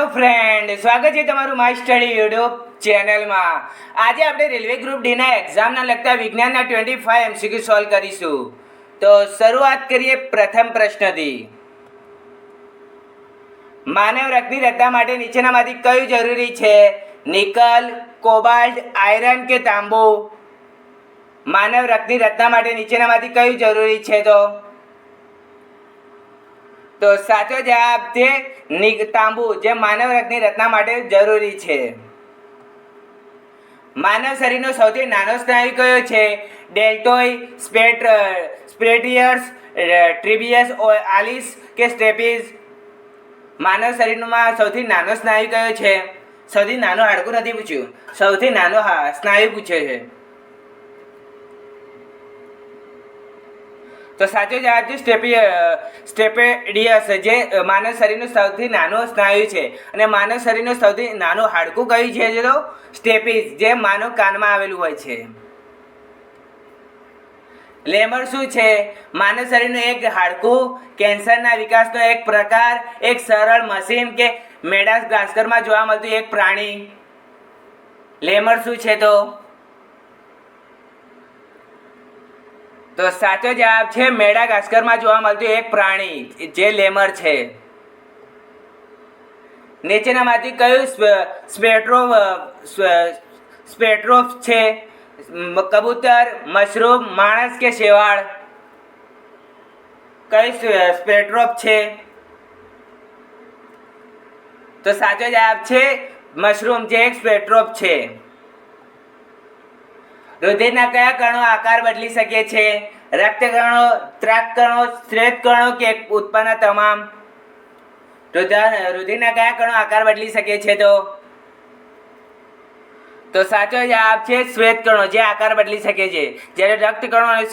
Hello friend, સ્વાગત છે તમારું માય સ્ટડી યુટ્યુબ ચેનલમાં. આજે આપણે રેલવે ગ્રુપ ડીના એક્ઝામના લગતા વિજ્ઞાનના 25 MCQ સોલ્વ કરીશું. તો શરૂઆત કરીએ પ્રથમ પ્રશ્નથી. માનવ રક્તની રચના માટે નીચેનામાંથી કયું જરૂરી છે? નિકલ, કોબાલ્ટ, આયરન કે તાંબુ? માનવ રક્તની રચના માટે નીચેનામાંથી કયું જરૂરી છે? તો સાચો જવાબ છે તાંબુ, જે માનવ રક્તની રચના માટે જરૂરી છે. માનવ શરીરનો સૌથી નાનો સ્નાયુ કયો છે? ડેલ્ટોઇડ, સ્પેટિયસ, ટ્રીબિયસ, આલિસ કે સ્ટેપિસ? માનવ શરીરમાં સૌથી નાનો સ્નાયુ કયો છે? સૌથી નાનું હાડકું નથી પૂછ્યું, સૌથી નાનો સ્નાયુ પૂછ્યો છે. તો સાચો જવાબ છે સ્ટેપેડિયસ, જે માનવ શરીરનું સૌથી નાનું સ્નાયુ છે. અને માનવ શરીરનું સૌથી નાનું હાડકું કયું છે? તો સ્ટેપિસ, જે માનવ કાનમાં આવેલું હોય છે. લેમર શું છે? માનવ શરીરનું એક હાડકું, કેન્સરના વિકાસનો એક પ્રકાર, એક સરળ મશીન કે મેડાગાસ્કરમાં જોવા મળતું એક પ્રાણી? લેમર શું છે? તો સાચો જવાબ છે મેડાગાસ્કરમાં જોવા મળતું એક પ્રાણી, જે લેમર છે. નીચેનામાંથી કયું સ્પેટ્રોફ છે? કબૂતર, મશરૂમ, માણસ કે શેવાળ? કયું સ્પેટ્રોફ છે? તો સાચો જવાબ છે મશરૂમ, જે એક સ્પેટ્રોફ છે. રુધિરના કયા કણો આકાર બદલી શકે છે? રક્તકણો, ત્રાકકણો, શ્વેતકણો કે ઉત્પન્ન તમામ? રુધિરના કયા કણો આકાર બદલી શકે છે? તો સાચો જવાબ છે શ્વેતકણો, જે આકાર બદલી શકે છે. જ્યારે રક્તકણો અને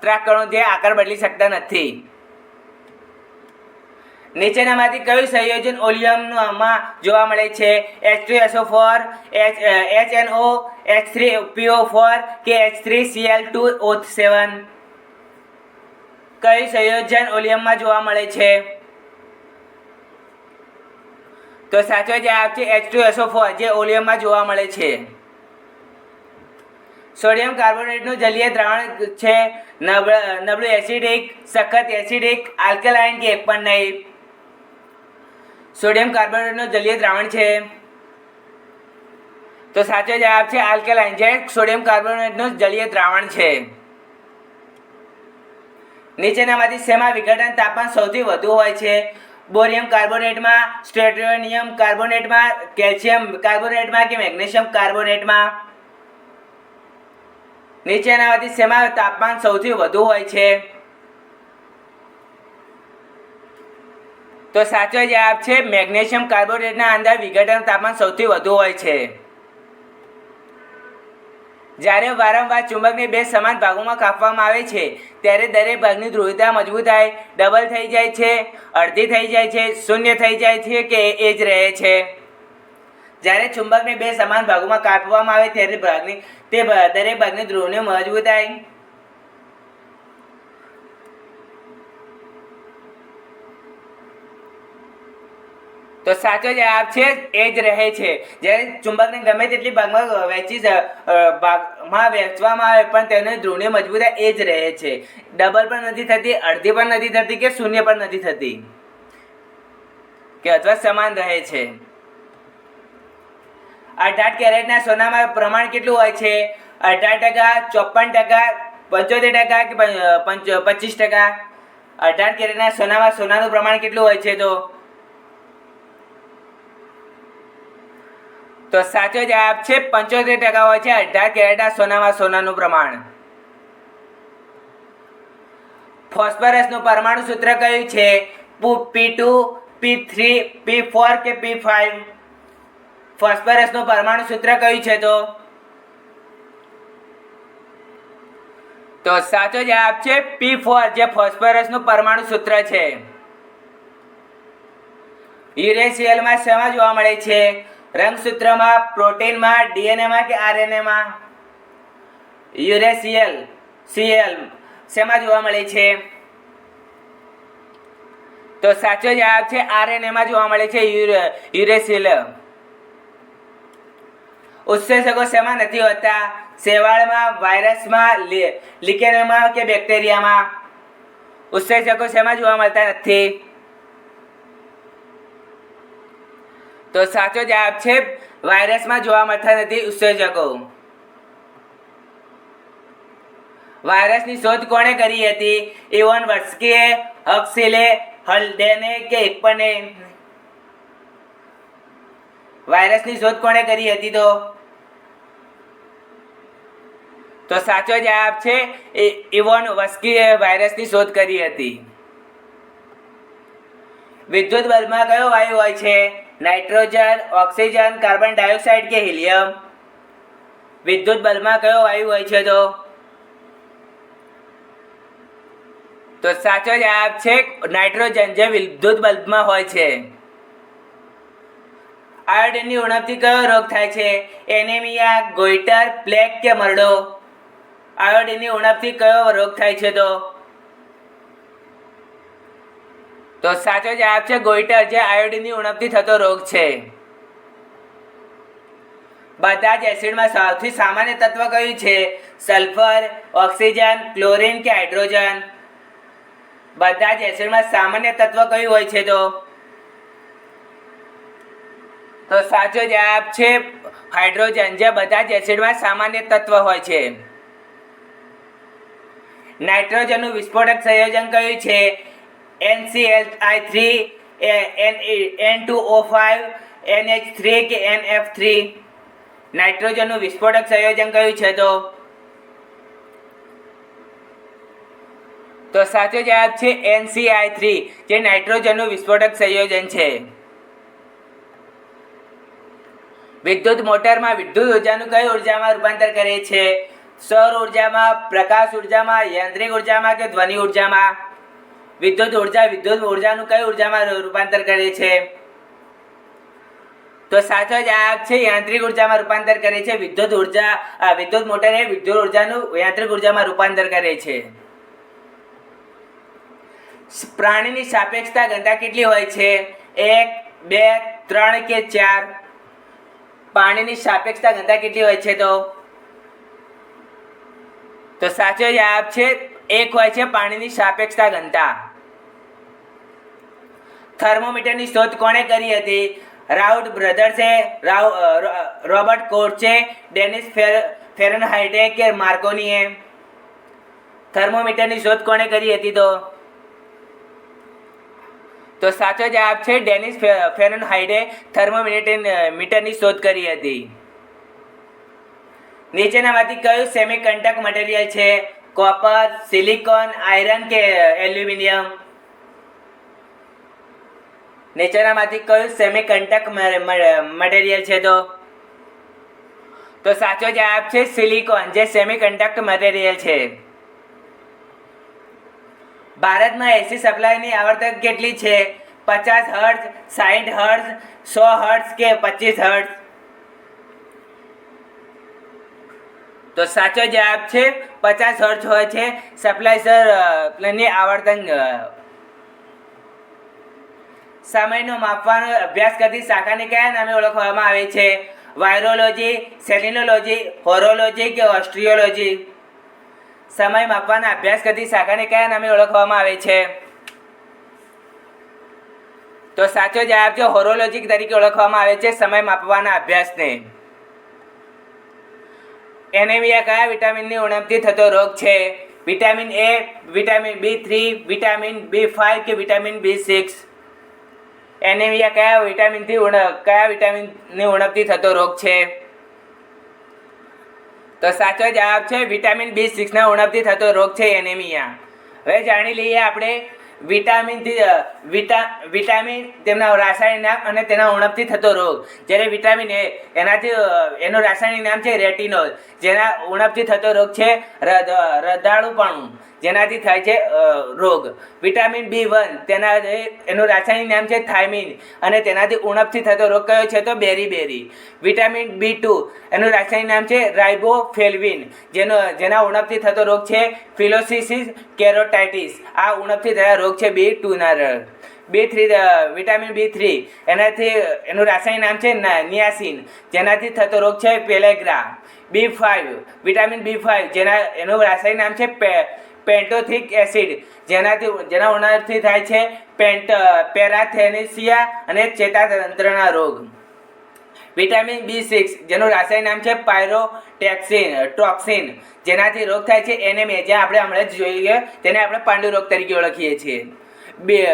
ત્રાકકણો જે આકાર બદલી શકતા નથી. નીચેનામાંથી કયું સંયોજન ઓલિયમમાં જોવા મળે છે? H2SO4, HNO, H3PO4 કે H3Cl2O7? કયું સંયોજન ઓલિયમમાં જોવા મળે છે? તો સાચો જવાબ છે H2SO4, જે ઓલિયમમાં જોવા મળે છે. સોડિયમ કાર્બોનેટનું જલીય દ્રાવણ છે નબળું એસિડિક, સખત એસિડિક, આલ્કલાઇન કે એક પણ નહીં? સોડિયમ કાર્બોનેટનું જલીય દ્રાવણ છે. તો સાચો જવાબ છે આલ્કલાઇન, જે સોડિયમ કાર્બોનેટનું જલીય દ્રાવણ છે. નીચેનામાંથી શેમાં વિઘટન તાપમાન સૌથી વધુ હોય છે? બોરિયમ કાર્બોનેટમાં, સ્ટ્રેટોનિયમ કાર્બોનેટમાં, કેલ્શિયમ કાર્બોનેટમાં કે મેગ્નેશિયમ કાર્બોનેટમાં? નીચેનામાંથી શેમાં તાપમાન સૌથી વધુ હોય છે? તો સાચો જવાબ છે મેગ્નેશિયમ કાર્બોનેટના અંદર વિઘટન તાપમાન સૌથી વધુ હોય છે. જ્યારે વારંવાર ચુંબકને બે સમાન ભાગોમાં કાપવામાં આવે છે, ત્યારે દરેક ભાગની ધ્રુવીયતા મજબૂતાઈ ડબલ થઈ જાય છે, અડધી થઈ જાય છે, શૂન્ય થઈ જાય છે કે એ જ રહે છે? જ્યારે ચુંબકને બે સમાન ભાગોમાં કાપવામાં આવે ત્યારે દરેક ભાગની ધ્રુવની મજબૂતાઈ તો સાચો જવાબ છે એ જ રહે છે. જ્યારે ચુંબકને ગમે તેટલી ભાગમાં વહેંચવામાં આવે પણ તેની ધ્રુવની મજબૂતાઈ એ જ રહે છે. ડબલ પણ નથી થતી, અડધી પણ નથી થતી કે શૂન્ય પણ નથી થતી, કે અથવા સમાન રહે છે. 18 કેરેટના સોનામાં પ્રમાણ કેટલું હોય છે? 18%, 54%, 75% કે 25%? 18 કેરેટના સોનામાં સોનાનું પ્રમાણ કેટલું હોય છે? તો સાચો જવાબ છે 75% હોય છે 18 કેરેટના સોનામાં સોનાનું પ્રમાણ. ફોસ્ફરસનું પરમાણુ સૂત્ર કયું છે? P2, P3, P4 કે P5? ફોસ્ફરસનું પરમાણુ સૂત્ર કયું છે? તો સાચો જવાબ છે P4, જે ફોસ્ફરસનું પરમાણુ સૂત્ર છે. યુરેસિયલમાં શેમાં જોવા મળે છે? રંગસૂત્રમાં, પ્રોટીનમાં, ડીએનએમાં કે આરએનએમાં? યુરેસિયલ શેમાં જોવા મળે છે? તો સાચો જવાબ છે આરએનએમાં જોવા મળે છે યુરેસિલ. ઉત્સેચકો શેમાં નથી હોતા? શેવાળમાં, વાયરસમાં, લિકેનિયામાં કે બેક્ટેરિયામાં? ઉત્સેચકો શેમાં જોવા મળતા નથી? તો સાચો જવાબ છે વાયરસમાં જોવા મળતા નથી ઉત્સેચકો. વાયરસની શોધ કોણે કરી હતી? ઇવોન વર્સ્કીએ, હક્સલે, હલ્ડેને કે એકપને? વાયરસની શોધ કોણે કરી હતી? તો સાચો જવાબ છે ઇવોન વર્સ્કીએ વાયરસની શોધ કરી હતી. વિદ્યુત બલ્બમાં કયો વાયુ હોય છે? નાઇટ્રોજન, ઓક્સિજન, કાર્બન ડાયોક્સાઇડ કે હિલિયમ? વિદ્યુત બલ્બમાં કયો વાયુ હોય છે? તો સાચો જવાબ છે નાઇટ્રોજન, જે વિદ્યુત બલ્બમાં હોય છે. આયોડિનની ઉણપથી કયો રોગ થાય છે? એનેમિયા, ગોઈટર, પ્લેગ કે મરડો? આયોડિનની ઉણપથી કયો રોગ થાય છે? તો સાચો જવાબ છે ગોઈટર, જે આયોડિનની ઉણપથી થતો રોગ છે. બધા જ એસિડમાં સૌથી સામાન્ય તત્વ કયું છે? સલ્ફર, ઓક્સિજન, ક્લોરીન કે હાઇડ્રોજન? બધા જ એસિડમાં સામાન્ય તત્વ કયું હોય છે? તો સાચો જવાબ છે હાઇડ્રોજન, જે બધા જ એસિડમાં સામાન્ય તત્વ હોય છે. નાઇટ્રોજનનું વિસ્ફોટક સંયોજન કયું છે? NCl3, N2O5, NH3 કે NF3? નાઇટ્રોજનનું વિસ્ફોટક સંયોજન કયું છે? તો સાચો જવાબ છે NCl3, જે નાઇટ્રોજનનું વિસ્ફોટક સંયોજન છે. વિદ્યુત મોટરમાં વિદ્યુત ઉર્જાનું કઈ ઉર્જામાં રૂપાંતર કરે છે? સૌર ઉર્જામાં, પ્રકાશ ઉર્જામાં, યાંત્રિક ઉર્જામાં કે ધ્વનિ ઉર્જામાં? વિદ્યુત ઉર્જાનું કઈ ઉર્જામાં રૂપાંતર કરે છે? તો સાચો જવાબ છે યાંત્રિક ઉર્જામાં રૂપાંતર કરે છે. વિદ્યુત મોટર એ વિદ્યુત ઉર્જાનું યાંત્રિક ઉર્જામાં રૂપાંતર કરે છે. પ્રાણીની સાપેક્ષતા ઘનતા કેટલી હોય છે? 1, 2, 3 કે 4? પાણીની સાપેક્ષતા ઘનતા કેટલી હોય છે? તો સાચો જવાબ છે 1 હોય છે પાણીની સાપેક્ષતા ઘનતા. થર્મોમીટરની શોધ કોણે કરી હતી? રાઉટ બ્રધર્સે, રોબર્ટ કોર્ચે, ડેનિસ ફેરનહાઇટે કે માર્કોનીએ? થર્મોમીટરની શોધ કોણે કરી હતી? તો સાચો જવાબ છે ડેનિસ ફેરનહાઇટે થર્મોમીટરની શોધ કરી હતી. નીચેનામાંથી કયું સેમિકન્ડક્ટર મટીરિયલ છે? કોપર, સિલિકોન, આયરન કે એલ્યુમિનિયમ? નીચેનામાંથી કયું સેમિકન્ડક્ટર મટીરિયલ છે? તો સાચો જવાબ છે સિલિકોન, જે સેમિકન્ડક્ટર મટીરિયલ છે. ભારતમાં એસી સપ્લાયની આવર્તન કેટલી છે? 50 હર્ટ્ઝ, 60 હર્ટ્ઝ, 100 હર્ટ્ઝ કે 25 હર્ટ્ઝ? તો સાચો જવાબ છે 50 હર્ટ્ઝ હોય છે સપ્લાયની આવર્તન. સમયનો માપવાનો અભ્યાસ કરતી શાખાને કયા નામે ઓળખવામાં આવે છે? વાયરોલોજી, સેલિનોલોજી, હોરોલોજી કે ઓસ્ટ્રિયોલોજી? સમય માપવાના અભ્યાસ કરતી શાખાને કયા નામે ઓળખવામાં આવે છે? તો સાચો જવાબ છે હોરોલોજી તરીકે ઓળખવામાં આવે છે સમય માપવાના અભ્યાસને. એનેમિયા કયા વિટામિનની ઉણપથી થતો રોગ છે? Vitamin A, vitamin B3, vitamin B5 કે વિટામિન B6? એનેમિયા કયા વિટામિનની ઉણપથી થતો રોગ છે? તો સાચો જવાબ છે વિટામિન B6 ના ઉણપથી થતો રોગ છે એનેમિયા. હવે જાણી લઈએ આપણે વિટામિન તેમના રાસાયણિક નામ અને તેના ઉણપથી થતો રોગ. જ્યારે વિટામિન A એનું રાસાયણિક નામ છે રેટિનોલ, જેના ઉણપથી થતો રોગ છે રદાળુપણું, જેનાથી થાય છે રોગ. વિટામિન B1 એનું રાસાયણિક નામ છે થાઇમિન અને તેનાથી ઉણપથી થતો રોગ કયો છે? તો બેરી. વિટામિન B2 એનું રાસાયણિક નામ છે રાઇબોફ્લેવિન, જેના ઉણપથી થતો રોગ છે ફિલોસિસ કેરોટાઇટિસ. આ ઉણપથી થતા રોગ છે B2 ના. વિટામિન B3 એનાથી એનું રાસાયણિક નામ છે નિયાસિન, જેનાથી થતો રોગ છે પેલેગ્રા. B5 વિટામિન B5 એનું રાસાયણિક નામ છે પેન્ટોથિક એસિડ, જેના ઉણપથી થાય છે પેરાથેનેસિયા અને ચેતાતંત્રના રોગ. વિટામિન B6 જેનું રાસાયણિક નામ છે પાયરોટેક્સિન, જેનાથી રોગ થાય છે એનેમિયા, જે આપણે હમણાં જ જોઈએ તેને આપણે પાંડુ રોગ તરીકે ઓળખીએ છીએ.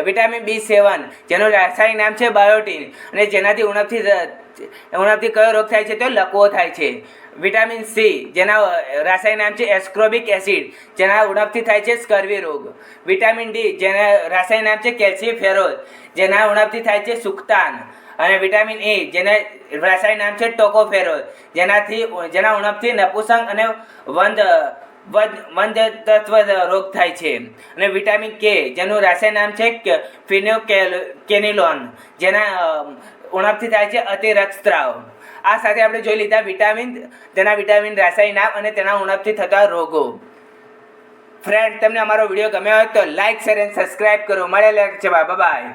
વિટામિન B7 જેનું રાસાયણિક નામ છે બાયોટીન, અને જેનાથી ઉણપથી કયો રોગ થાય છે તો લકવો થાય છે. વિટામિન C જેના રાસાયણિક નામ છે એસ્કોર્બિક એસિડ, જેના ઉણપથી થાય છે સ્કર્વી રોગ. વિટામિન D જેના રાસાયણિક નામ છે કેલ્સીફેરોલ, જેના ઉણપથી થાય છે સુક્તાન. અને વિટામિન E જેના રાસાયણિક નામ છે ટોકોફેરોલ, જેના ઉણપથી નપુસંગ અને વંધ્યત્વ રોગ થાય છે. અને વિટામિન K જેનું રાસાયણિક નામ છે ફિનોકેનિલોન, જેના ઉણપથી થાય છે અતિરક્તસ્રાવ. આ સાથે આપણે જોઈ લીધા તેના વિટામિન રાસાયણિક નામ અને તેના ઉણપથી થતા રોગો. ફ્રેન્ડ, તમને અમારો વિડીયો ગમ્યો હોય તો લાઈક, શેર અને સબસ્ક્રાઈબ કરો. મળેલા છે. Bye bye.